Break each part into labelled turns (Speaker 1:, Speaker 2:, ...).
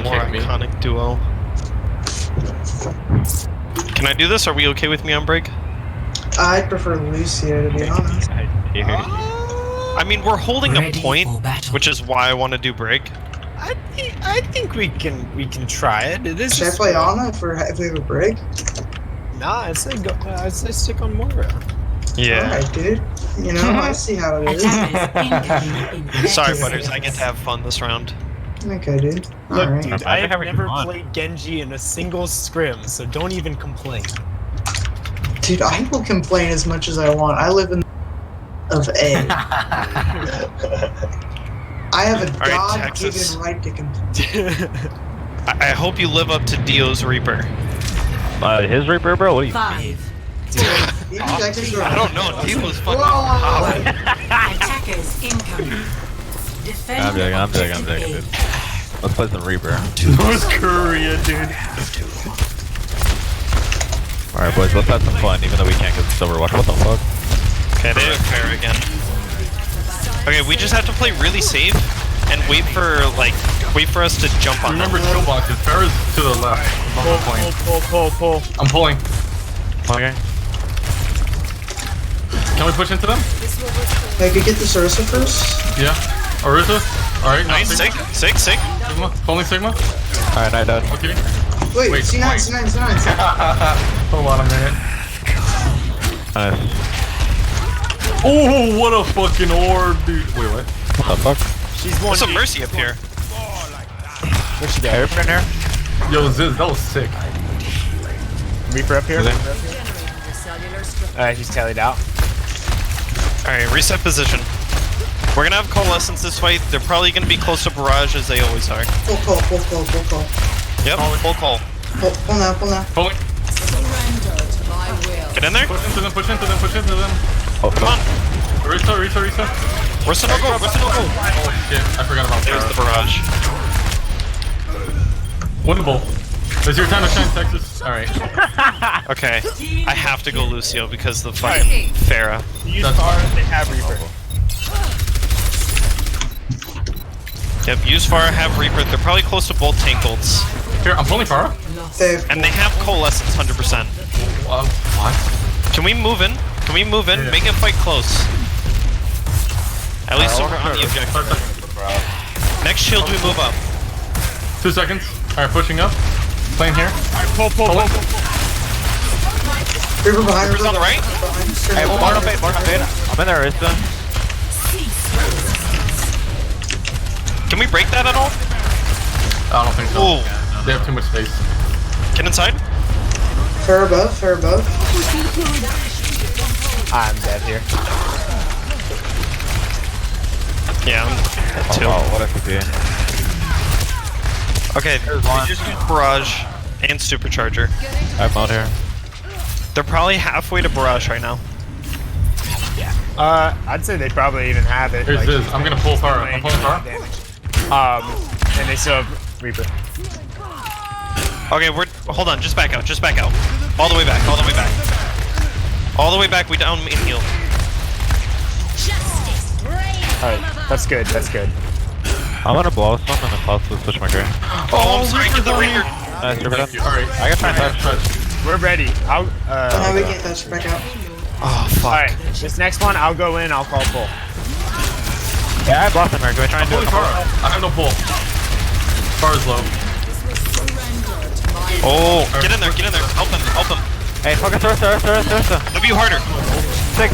Speaker 1: more iconic duo. Can I do this? Are we okay with me on break?
Speaker 2: I'd prefer Lucio, to be honest.
Speaker 1: I mean, we're holding a point, which is why I want to do break.
Speaker 3: I think we can try it. It is.
Speaker 2: Should I play Ana if we have a break?
Speaker 3: Nah, I'd say stick on Moira.
Speaker 1: Yeah.
Speaker 2: Alright, dude. You know, I see how it is.
Speaker 1: Sorry, Butters. I get to have fun this round.
Speaker 2: Okay, dude.
Speaker 3: Look,
Speaker 2: Alright.
Speaker 3: dude, I have never played Genji in a single scrim, so don't even complain.
Speaker 2: Dude, I will complain as much as I want. I live in of A. I have a God-given right to complain.
Speaker 1: I hope you live up to Dio's Reaper.
Speaker 4: His Reaper, bro? What are you?
Speaker 5: 5.
Speaker 1: I don't know. Dio's fucking popping.
Speaker 5: Attackers incoming.
Speaker 4: I'm joking, dude. Let's play some Reaper.
Speaker 3: North Korea, dude.
Speaker 4: Alright, boys, let's have some fun, even though we can't get the silver watch. What the fuck?
Speaker 1: Okay, they have fair again. Okay, we just have to play really safe and wait for us to jump on them.
Speaker 6: Remember kill boxes. Fair is to the left.
Speaker 3: Pull.
Speaker 6: I'm pulling.
Speaker 4: Okay.
Speaker 6: Can we push into them?
Speaker 2: I could get this Ursa first.
Speaker 6: Yeah. Orisa? Alright,
Speaker 1: Nice, sick.
Speaker 6: Sigma. Pulling Sigma.
Speaker 4: Alright, night done.
Speaker 6: Okay.
Speaker 2: Wait, C9.
Speaker 6: Hold on a minute.
Speaker 4: Nice.
Speaker 6: Oh, what a fucking orb, dude. Wait, what?
Speaker 4: What the fuck?
Speaker 3: She's one.
Speaker 1: There's some Mercy up here.
Speaker 3: Where's she at?
Speaker 4: Reaper in there?
Speaker 6: Yo, Ziz, that was sick.
Speaker 3: Reaper up here. He's tallied out.
Speaker 1: Alright, reset position. We're gonna have Coalescence this fight. They're probably gonna be close to Barrage as they always are.
Speaker 2: Full call.
Speaker 1: Yep, full call.
Speaker 2: Pull now.
Speaker 6: Pulling.
Speaker 1: Get in there.
Speaker 6: Push into them.
Speaker 4: Oh,
Speaker 1: Come on.
Speaker 6: Orisa.
Speaker 1: Where's the no-go?
Speaker 6: Oh shit, I forgot about
Speaker 1: There's
Speaker 6: that.
Speaker 1: the Barrage.
Speaker 6: Winnable. It's your time to shine, Texas. Alright.
Speaker 1: Okay, I have to go Lucio because the fucking Pharah.
Speaker 3: Use Pharah, they have Reaper.
Speaker 1: Yep, use Pharah, have Reaper. They're probably close to both tank ults.
Speaker 6: Here, I'm pulling Farah.
Speaker 1: And they have Coalescence 100%.
Speaker 6: What?
Speaker 1: Can we move in?
Speaker 6: Yeah.
Speaker 1: Make it fight close. At least over on the objective. Next shield, we move up.
Speaker 6: 2 seconds. Alright, pushing up. Playing here.
Speaker 3: Alright, pull.
Speaker 2: River behind.
Speaker 1: River's on the right.
Speaker 4: Hey, more no bait. I'm in there, Arista.
Speaker 1: Can we break that at all?
Speaker 6: I don't think so.
Speaker 1: Ooh.
Speaker 6: They have too much space.
Speaker 1: Get inside.
Speaker 2: Fair above.
Speaker 3: I'm dead here.
Speaker 1: Yeah, I'm at 2.
Speaker 4: Oh, what a TP.
Speaker 1: Okay, we just use Barrage and Supercharger.
Speaker 4: I'm out here.
Speaker 1: They're probably halfway to Barrage right now.
Speaker 3: I'd say they probably even have it.
Speaker 6: Here's this. I'm gonna pull Farah. I'm pulling Farah.
Speaker 3: And they still have Reaper.
Speaker 1: Okay, hold on, just back out. All the way back. All the way back, we down main heal.
Speaker 3: Alright, that's good.
Speaker 4: I'm gonna blow some and then possibly switch my grade.
Speaker 1: Oh, I'm sorry, get the Reaper.
Speaker 4: Nice, Reaper done.
Speaker 6: Alright.
Speaker 4: I got try and touch.
Speaker 3: We're ready.
Speaker 2: Now we can't touch. Back out.
Speaker 1: Oh, fuck.
Speaker 3: Alright, this next one, I'll go in, I'll call pull.
Speaker 4: Yeah, I blocked him here. Can we try and do it?
Speaker 6: Farah. I have no pull. Farah's low.
Speaker 1: Oh, get in there. Help him.
Speaker 4: Hey, focus Ursa.
Speaker 1: W harder.
Speaker 4: Six.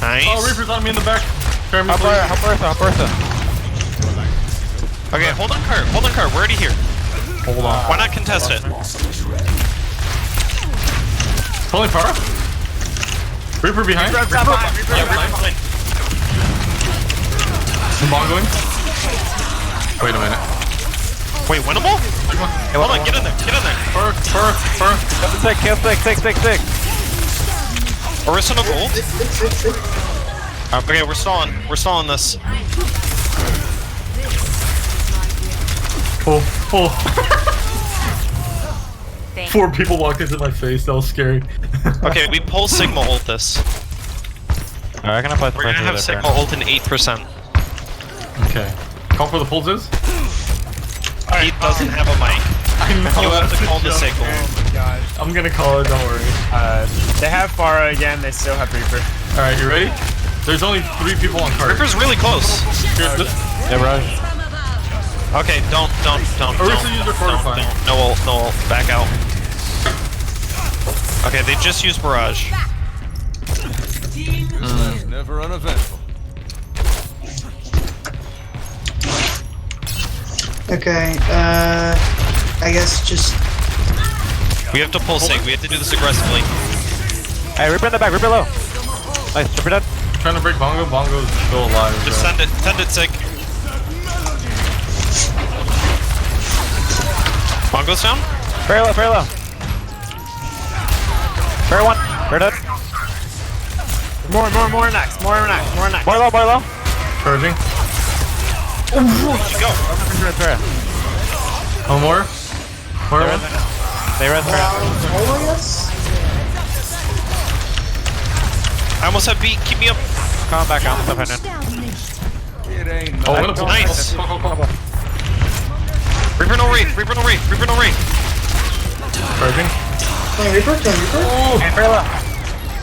Speaker 1: Nice.
Speaker 6: Oh, Reaper's on me in the back.
Speaker 4: Help Ursa.
Speaker 1: Okay, hold on, car. We're already here.
Speaker 6: Hold on.
Speaker 1: Why not contest it?
Speaker 6: Pulling Farah. Reaper behind.
Speaker 3: Reaper
Speaker 1: Behind.
Speaker 6: Bomb going. Wait a minute.
Speaker 1: Wait, winnable? Hold on, get in there.
Speaker 6: Farah.
Speaker 4: Kill 6.
Speaker 1: Orisa no gold.
Speaker 2: Six.
Speaker 1: Okay, we're stalling this.
Speaker 6: Pull. 4 people walked into my face. That was scary.
Speaker 1: Okay, we pull Sigma ult this.
Speaker 4: Alright, can I play
Speaker 1: We're gonna have Sigma ult in 8%.
Speaker 6: Okay. Call for the pulses.
Speaker 1: He doesn't have a mic.
Speaker 6: I know.
Speaker 1: You have
Speaker 6: that's
Speaker 1: to
Speaker 6: a
Speaker 1: call the
Speaker 6: joke.
Speaker 1: signal.
Speaker 3: Oh my gosh.
Speaker 6: I'm gonna call it, don't worry.
Speaker 3: They have Pharah again, they still have Reaper.
Speaker 6: Alright, you ready? There's only 3 people on cart.
Speaker 1: Reaper's really close.
Speaker 6: Here,
Speaker 4: Yeah, bro.
Speaker 1: Okay, don't.
Speaker 6: Orisa used her fortify.
Speaker 1: No ult, back out. Okay, they just used Barrage.
Speaker 7: Never uneventful.
Speaker 2: Okay, I guess just...
Speaker 1: We have to pull Sig, we have to do this aggressively.
Speaker 4: Hey, Reaper in the back, Reaper low. Nice, Reaper dead.
Speaker 6: Trying to break Bongo. Bongo's still alive.
Speaker 1: Just
Speaker 6: bro.
Speaker 1: send it, Sig. Bongo's down?
Speaker 4: Very low, very low. Very one, very dead.
Speaker 3: More next.
Speaker 4: More low.
Speaker 6: Charging.
Speaker 1: Where'd you go?
Speaker 6: One more. More one.
Speaker 4: They res her.
Speaker 2: Oh, yes?
Speaker 1: I almost have beat, keep me up.
Speaker 4: Come back, I'm stuff happening.
Speaker 7: It ain't
Speaker 6: Oh,
Speaker 7: no.
Speaker 6: I'm gonna pull.
Speaker 1: Nice.
Speaker 6: Call.
Speaker 1: Reaper no Wraith.
Speaker 6: Charging.
Speaker 2: Killing Reaper.
Speaker 6: Oh,
Speaker 4: Very low.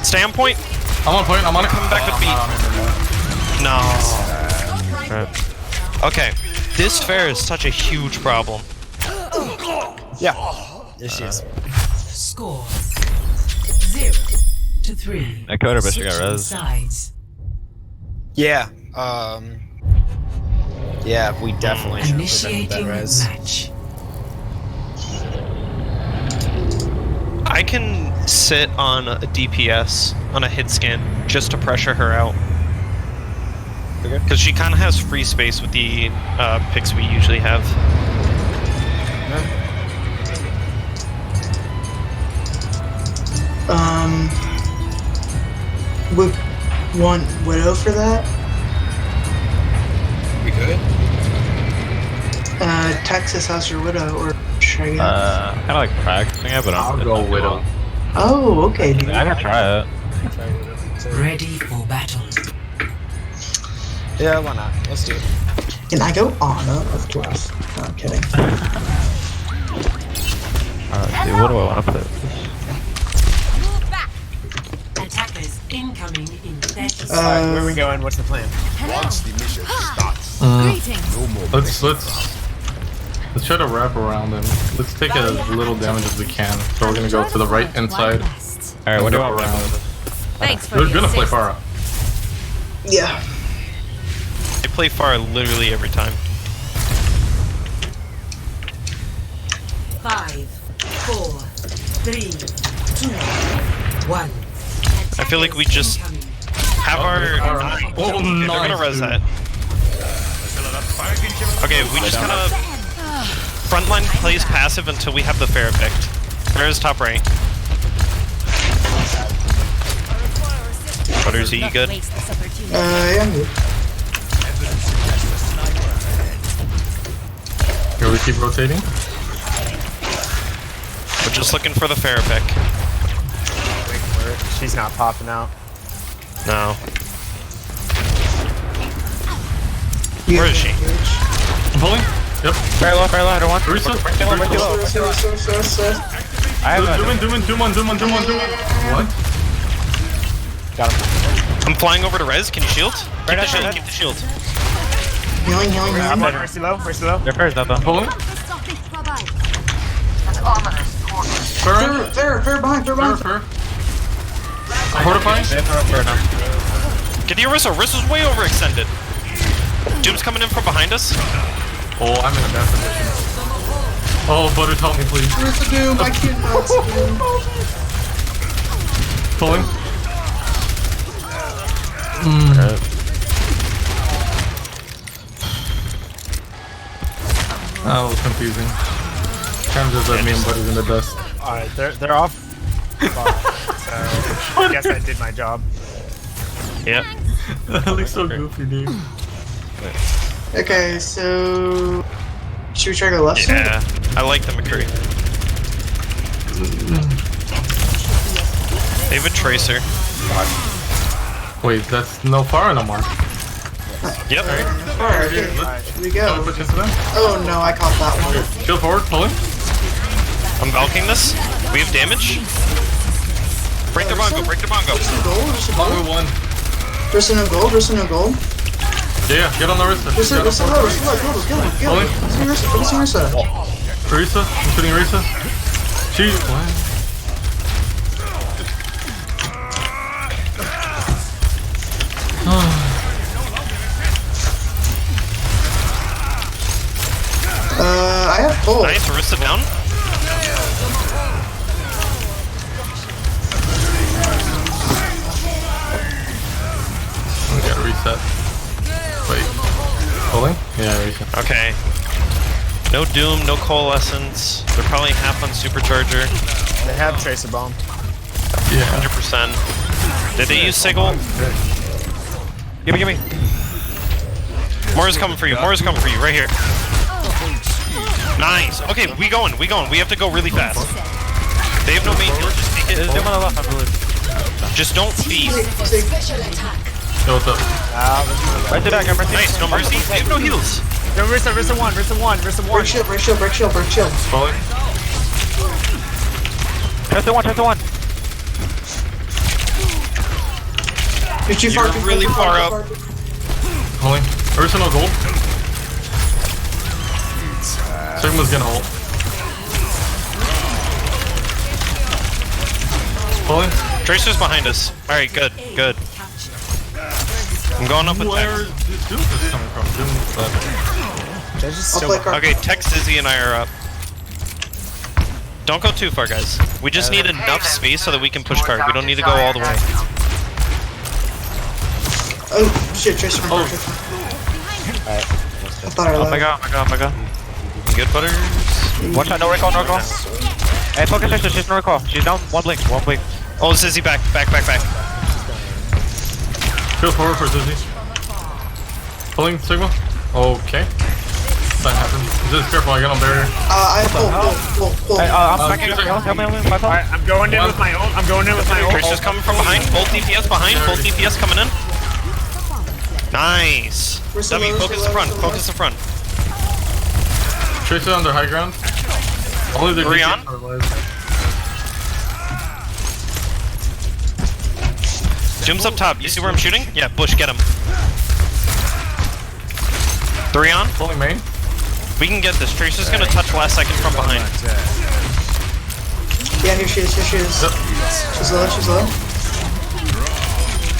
Speaker 1: Stay on point.
Speaker 6: I'm on point. I'm on it. Coming
Speaker 1: back with beat. No. Okay. This fair is such a huge problem.
Speaker 3: Yeah. Yes, she is.
Speaker 5: Score 0-3.
Speaker 4: That Coder bitch got
Speaker 5: Switching
Speaker 4: res.
Speaker 5: sides.
Speaker 3: Yeah. Yeah, we definitely should have prevented that
Speaker 5: Initiating
Speaker 3: res.
Speaker 5: match.
Speaker 1: I can sit on a DPS on a hit scan just to pressure her out. Because she kind of has free space with the picks we usually have.
Speaker 2: We want Widow for that?
Speaker 3: We good?
Speaker 2: Texas, how's your Widow? Or should I get...
Speaker 4: Kinda like practicing it, but
Speaker 6: I'll go Widow.
Speaker 2: Oh, okay, dude.
Speaker 4: I can try it.
Speaker 5: Ready for battle.
Speaker 3: Yeah, why not? Let's do it.
Speaker 2: Can I go Ana? Of course. No, I'm kidding.
Speaker 4: Alright, dude, what do I want to put?
Speaker 5: Move back. Attackers incoming in 30 seconds.
Speaker 3: Alright, where are we going? What's the plan?
Speaker 7: Once the mission starts,
Speaker 5: Greetings.
Speaker 7: no more.
Speaker 6: Let's try to wrap around and let's take as little damage as we can. So we're gonna go to the right inside.
Speaker 4: Alright, what do you want
Speaker 6: around?
Speaker 5: Thanks for
Speaker 6: We're
Speaker 5: the
Speaker 6: gonna play
Speaker 5: assist.
Speaker 6: Pharah.
Speaker 2: Yeah.
Speaker 1: I play Pharah literally every time.
Speaker 5: 5, 4, 3, 2, 1.
Speaker 1: I feel like we just have our...
Speaker 6: Alright. Oh,
Speaker 1: Okay, they're gonna
Speaker 6: nice,
Speaker 1: res
Speaker 6: dude.
Speaker 1: that. Okay, we just kind of... Frontline plays passive until we have the fair picked. Fair is top right. Butters, are you good?
Speaker 2: Yeah, I'm good.
Speaker 6: Here we keep rotating.
Speaker 1: We're just looking for the fair pick.
Speaker 3: Wait for it. She's not popping out.
Speaker 1: No. Where is she?
Speaker 6: I'm pulling. Yep.
Speaker 4: Very low, I don't want.
Speaker 6: Orisa.
Speaker 4: I have a...
Speaker 6: Doom one. What?
Speaker 3: Got him.
Speaker 1: I'm flying over to res. Can you shield? Keep the shield.
Speaker 4: right.
Speaker 1: Keep the shield.
Speaker 2: Healing.
Speaker 3: Where's he low?
Speaker 4: Their fair's not done.
Speaker 6: Pulling.
Speaker 2: Fair behind.
Speaker 6: Fair. Fortifying.
Speaker 4: Fair enough.
Speaker 1: Get the Orisa. Orisa's way overextended. Doom's coming in from behind us.
Speaker 6: Oh, I'm in a bad position. Oh, Butters, help me, please.
Speaker 2: Where's the Doom? I can't help Doom.
Speaker 6: Pulling. That was confusing. Kind of just left me and Butters in the dust.
Speaker 3: Alright, they're off. So, I guess I did my job.
Speaker 1: Yep.
Speaker 6: That looks so goofy, dude.
Speaker 2: Okay, so... Should we try to go left side?
Speaker 1: Yeah. I like the McCree. They have a tracer.
Speaker 6: Wait, that's no Pharah no more.
Speaker 1: Yep.
Speaker 2: Alright, here we go.
Speaker 6: Push into them.
Speaker 2: Oh no, I caught that one.
Speaker 6: Shield forward, pulling.
Speaker 1: I'm balking this. We have damage. Break their bongo, break their bongo.
Speaker 6: Bongo one.
Speaker 2: Rissa no gold, Rissa no gold.
Speaker 6: Yeah, get on the Rissa.
Speaker 2: Rissa low, kill him.
Speaker 6: Pulling.
Speaker 2: Rissa.
Speaker 6: Risa, I'm shooting Risa. She. What?
Speaker 2: I have gold.
Speaker 1: Nice, Arista down.
Speaker 6: We gotta reset. Wait. Pulling? Yeah, reset.
Speaker 1: Okay. No Doom, no Coalescence. They're probably half on Supercharger.
Speaker 3: They have Tracer Bomb.
Speaker 6: Yeah.
Speaker 1: 100%. Did they use Sigil? Gimme. Moira's coming for you, right here. Nice. Okay, we going. We have to go really fast. They have no main heal, just take it. Just don't feed.
Speaker 6: Yo, what's up?
Speaker 1: Nice, no mercy. They have no heals.
Speaker 3: No, Rissa 1.
Speaker 2: Break shield.
Speaker 6: Pulling.
Speaker 4: Tracer one.
Speaker 2: You're too far.
Speaker 1: You're really far up.
Speaker 6: Pulling. Ursa no gold. Sigma's gonna ult. Pulling.
Speaker 1: Tracer's behind us. Alright, good. I'm going up with
Speaker 6: Where
Speaker 1: Tex.
Speaker 6: is Doom coming from? Doom's
Speaker 3: Just
Speaker 2: I'll
Speaker 3: still
Speaker 2: play card.
Speaker 1: Okay, Tex, Izzy, and I are up. Don't go too far, guys. We just need enough space so that we can push card. We don't need to go all the way.
Speaker 2: Oh shit, Tracer.
Speaker 6: Oh.
Speaker 2: I thought I
Speaker 4: Oh my
Speaker 2: left.
Speaker 4: god.
Speaker 1: Good, Butters?
Speaker 4: One shot, no recall. Hey, focus Tracer, she's no recall. She's down, one blink.
Speaker 1: Oh, Zizzy, back.
Speaker 6: Shield forward for Zizzy. Pulling Sigma. Okay. That happened. Just careful, I got on barrier.
Speaker 2: I have pull.
Speaker 4: Hey, I'm backing
Speaker 6: Tracer.
Speaker 4: up, help me, my fault.
Speaker 3: Alright, I'm going in with my ult.
Speaker 1: Tracer's coming from behind. Full DPS behind. Full DPS coming in. Nice. W, focus the front.
Speaker 6: Tracer on their high ground. Only the
Speaker 1: Three on?
Speaker 6: are alive.
Speaker 1: Jim's up top. You see where I'm shooting? Yeah, Bush, get him. 3 on.
Speaker 6: Pulling main.
Speaker 1: We can get this. Tracer's gonna touch last second from behind.
Speaker 2: Yeah, here she is.
Speaker 6: Yep.
Speaker 2: She's low.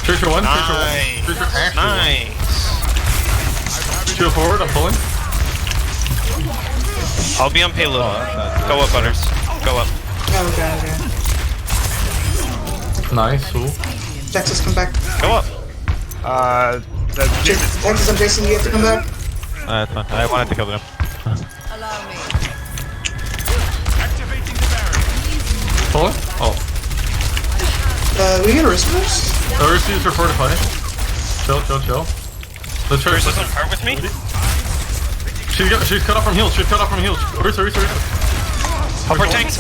Speaker 6: Tracer one.
Speaker 1: Nice.
Speaker 6: Tracer actually
Speaker 1: Nice.
Speaker 6: one. Shield forward, I'm pulling.
Speaker 1: I'll be on payload. Go up, Butters. Go up.
Speaker 2: Okay.
Speaker 6: Nice, cool.
Speaker 2: Texas, come back.
Speaker 1: Go up.
Speaker 2: Texas, I'm chasing you. You have to come back.
Speaker 4: That's fine. I wanted to kill them.
Speaker 5: Allow me.
Speaker 6: Pulling? Oh.
Speaker 2: We get a wrist first?
Speaker 6: The receives are fortified. Chill. Let's try
Speaker 1: Tracer's on par with me.
Speaker 6: She's cut off from heals. Risa.
Speaker 1: Help our tanks.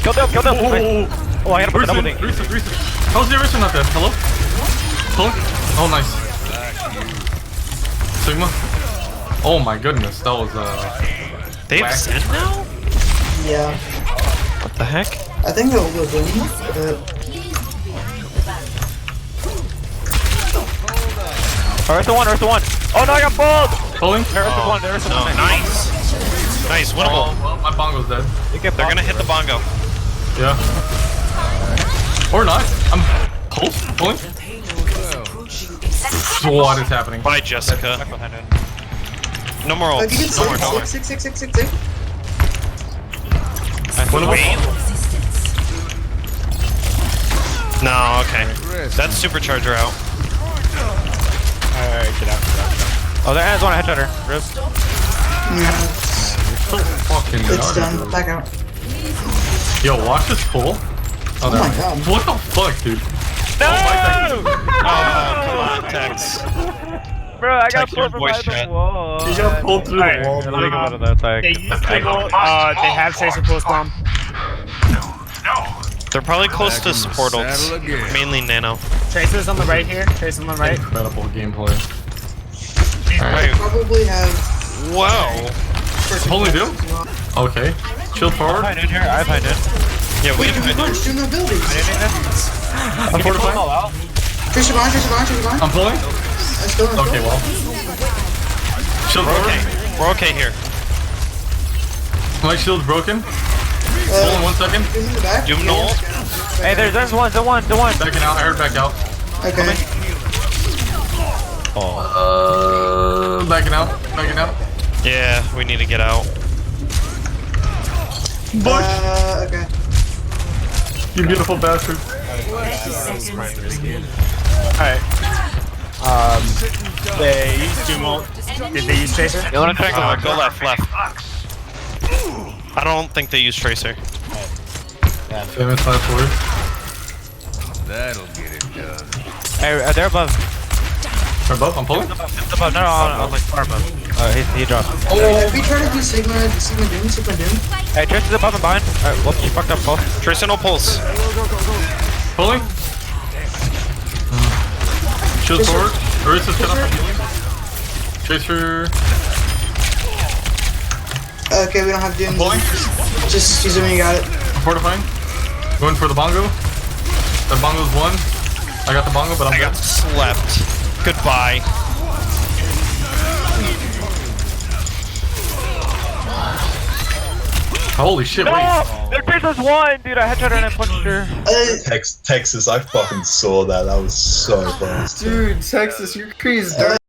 Speaker 4: Kill them. Nice. Oh, I gotta put a double ding.
Speaker 6: Risa. How's the Risa not dead? Hello? Pulling? Oh, nice. Sigma? Oh my goodness, that was
Speaker 1: They have Zen now?
Speaker 2: Yeah.
Speaker 1: What the heck?
Speaker 2: I think they'll go boom.
Speaker 4: Earth the one. Oh no, I got pulled!
Speaker 6: pulling.
Speaker 4: There's the one.
Speaker 1: No, nice. Nice, winnable.
Speaker 6: Oh, well, my bongo's dead.
Speaker 1: They're gonna hit the bongo.
Speaker 6: Yeah. Or not. I'm pulling. What is happening?
Speaker 1: Bye, Jessica. No more
Speaker 2: If you
Speaker 1: ults.
Speaker 2: can
Speaker 1: No more.
Speaker 2: six.
Speaker 1: Wait. No, okay. That's supercharger out.
Speaker 3: Alright, get out.
Speaker 4: Oh, their hands on a headshot. Rip.
Speaker 2: Yeah,
Speaker 6: So fucking
Speaker 2: it's
Speaker 6: garbage.
Speaker 2: done. Back out.
Speaker 6: Yo, watch this pull.
Speaker 2: Oh my god.
Speaker 6: What the fuck, dude?
Speaker 4: No!
Speaker 1: Oh, come on, Tex.
Speaker 4: Bro, I got
Speaker 1: Text your
Speaker 4: pulled from
Speaker 1: voice
Speaker 4: behind the
Speaker 1: chat.
Speaker 4: wall.
Speaker 6: You got pulled through the wall,
Speaker 4: I'm
Speaker 6: dude.
Speaker 4: thinking about that. Like,
Speaker 3: They use Sigil, they have Tracer Pulse Bomb.
Speaker 1: They're probably close
Speaker 7: Back
Speaker 1: to
Speaker 7: in the
Speaker 1: support ults.
Speaker 7: saddle again.
Speaker 1: Mainly Nano.
Speaker 3: Tracer's on the right here. Tracer's on the right.
Speaker 6: Incredible gameplay.
Speaker 1: Wait,
Speaker 2: Probably have.
Speaker 1: whoa.
Speaker 6: Holy do? Okay. Shield forward.
Speaker 4: I here. I find it.
Speaker 1: Yeah, we
Speaker 2: Wait, do bunch, do no abilities.
Speaker 6: I'm fortifying.
Speaker 2: Tracer behind, Tracer behind, Tracer behind.
Speaker 6: I'm pulling.
Speaker 2: Let's go, let's
Speaker 6: Okay,
Speaker 2: go.
Speaker 6: well. Shield
Speaker 1: We're
Speaker 6: forward.
Speaker 1: okay. We're okay here.
Speaker 6: My shield's broken. Hold on 1 second.
Speaker 2: Doom in the back.
Speaker 1: Doom no ult.
Speaker 4: Hey, there's one.
Speaker 6: Backing out. I heard back out.
Speaker 2: Okay.
Speaker 6: Backing out. Backing out.
Speaker 1: Yeah, we need to get out.
Speaker 2: Okay.
Speaker 6: You beautiful bastard.
Speaker 3: Alright. They used Doom ult. Did they use Tracer?
Speaker 1: Go left. I don't think they use Tracer.
Speaker 6: Famous last word.
Speaker 7: That'll get it done.
Speaker 4: Hey, they're above.
Speaker 6: They're above. I'm pulling.
Speaker 4: Above. No, on like far above. He dropped.
Speaker 2: If we try to do Sigma Doom.
Speaker 4: Hey, Trace is above and behind. Alright, whoops, you fucked up both.
Speaker 1: Tracer no pulse.
Speaker 6: Pulling. Shield forward. Orisa's cut off. Tracer.
Speaker 2: Okay, we don't have Doom.
Speaker 6: Pulling.
Speaker 2: Just use it when you got it.
Speaker 6: I'm fortifying. Going for the bongo. The bongo's one. I got the bongo, but I'm
Speaker 1: I got
Speaker 6: dead.
Speaker 1: slept. Goodbye.
Speaker 6: Holy shit, wait.
Speaker 4: Their Tracer's one, dude. I headshot her and I punched her.
Speaker 8: Texas, I fucking saw that. That was so fast.
Speaker 2: Dude, Texas, you're crazy.